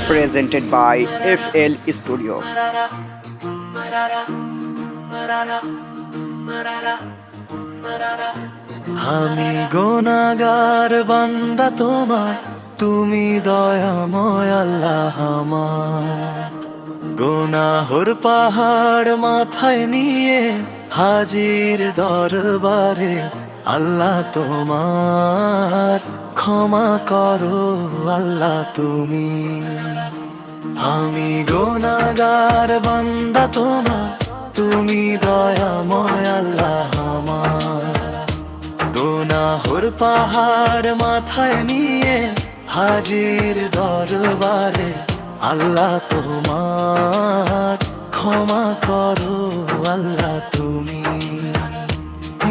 presented by FL Studio. আমি গুনাহগার বান্দা তোমার, তুমি দয়াময় আল্লাহ আমার। গুনাহর পাহাড় মাথায় নিয়ে হাজির দরবারে আল্লাহ তোমার, ক্ষমা করো আল্লাহ তুমি। আমি গুনাহগার বান্দা তোমার, তুমি দয়াময় আল্লাহ আমার। গুনাহর পাহাড় মাথায় নিয়ে হাজির দরবারে আল্লাহ তোমার, ক্ষমা করো আল্লাহ তুমি।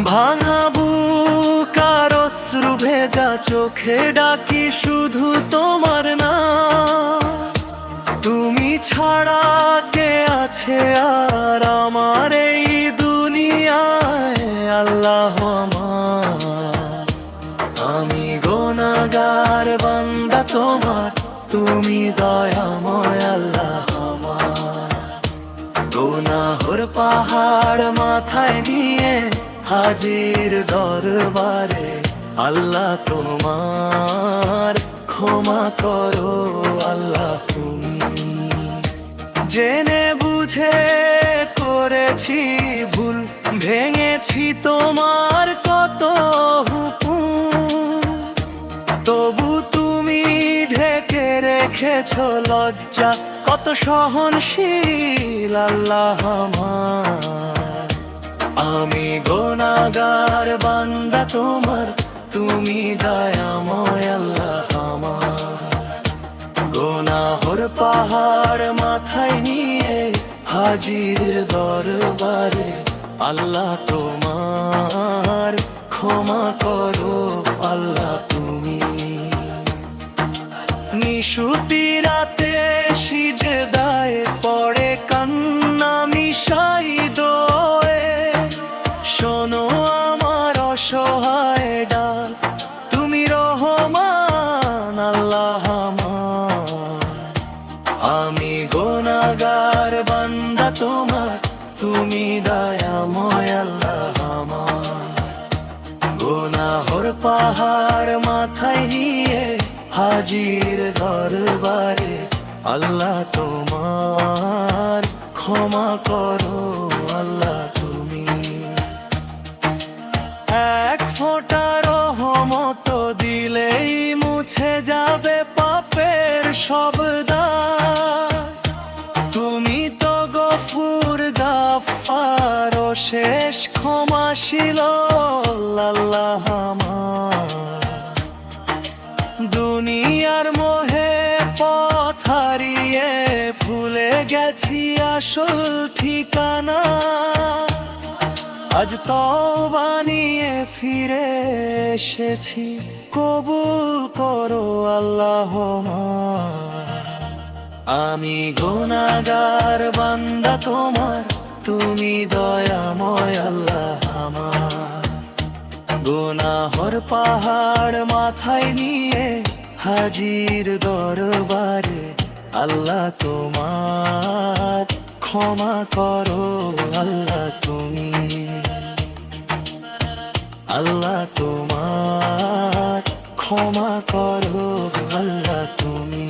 ভাঙা বুক আর অশ্রু ভেজা চোখে ডাকি শুধু তোমার নাম। তুমি ছাড়া কে আছে আর আমার এই দুনিয়ায় আল্লাহ আমার। আমি গুনাহগার বান্দা তোমার, তুমি দয়াময় আল্লাহ আমার। গুনাহর পাহাড় মাথায় নিয়ে হাজির দরবারে আল্লাহ তোমার, ক্ষমা করো আল্লাহ তুমি। জেনে বুঝে করেছি ভুল, ভেঙেছি তোমার কত হুকুম, তবু তুমি ঢেকে রেখেছো লজ্জা, কত সহনশীল আল্লাহ আমার। আমি গুনাহগার বান্দা তোমার, তুমি দয়াময় আল্লাহ আমার। গুনাহর পাহাড় মাথায় নিয়ে হাজির দরবারে আল্লাহ তোমার, ক্ষমা করো আল্লাহ তুমি। নিশুতি রাতে সিজদায় পড়ে কান্না মিশাই দোয়ে, শোনো আমার অসহায় ডাক, তুমি রহমান আল্লাহ আমার। আমি গুনাহগার বান্দা তোমার, তুমি দয়াময় আল্লাহ আমার। গুনাহর পাহাড় মাথায় নিয়ে হাজির দরবারে আল্লাহ তোমার, ক্ষমা করো আল্লাহ তুমি। এক ফোঁটা রহমত দিলেই মুছে যাবে পাপের সব দাগ। তুমি তো গফুর গাফফার ও শেষ ক্ষমাশীল আল্লাহ আমার। দুনিয়ার মোহে পথ হারিয়ে ভুলে গেছি আসল ঠিকানা, আজ তওবা নিয়ে ফিরে এসেছি, কবুল করো আল্লাহ আমার। আমি গুনাহগার বান্দা তোমার, তুমি দয়াময় আল্লাহ আমার। গুনাহর পাহাড় মাথায় নিয়ে হাজির দরবারে আল্লাহ তোমার, ক্ষমা করো আল্লাহ তুমি। আল্লাহ তোমার, ক্ষমা করো আল্লাহ তুমি।